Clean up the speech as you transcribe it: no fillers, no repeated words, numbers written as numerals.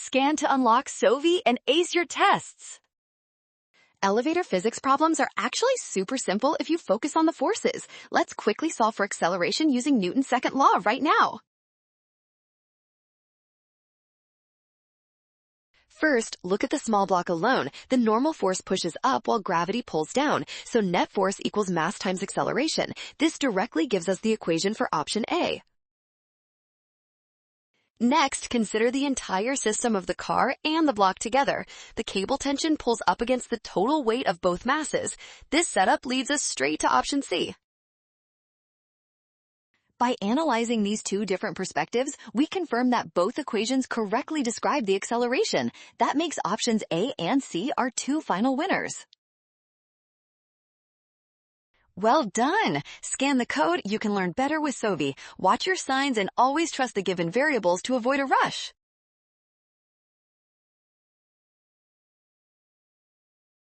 Scan to unlock Sovi and ace your tests. Elevator physics problems are actually super simple if you focus on the forces. Let's quickly solve for acceleration using Newton's second law right now. First, look at the small block alone. The normal force pushes up while gravity pulls down, so net force equals mass times acceleration. This directly gives us the equation for option A. Next, consider the entire system of the car and the block together. The cable tension pulls up against the total weight of both masses. This setup leads us straight to option C. By analyzing these two different perspectives, we confirm that both equations correctly describe the acceleration. That makes options A and C our two final winners. Well done! Scan the code, you can learn better with Sovi. Watch your signs and always trust the given variables to avoid a rush.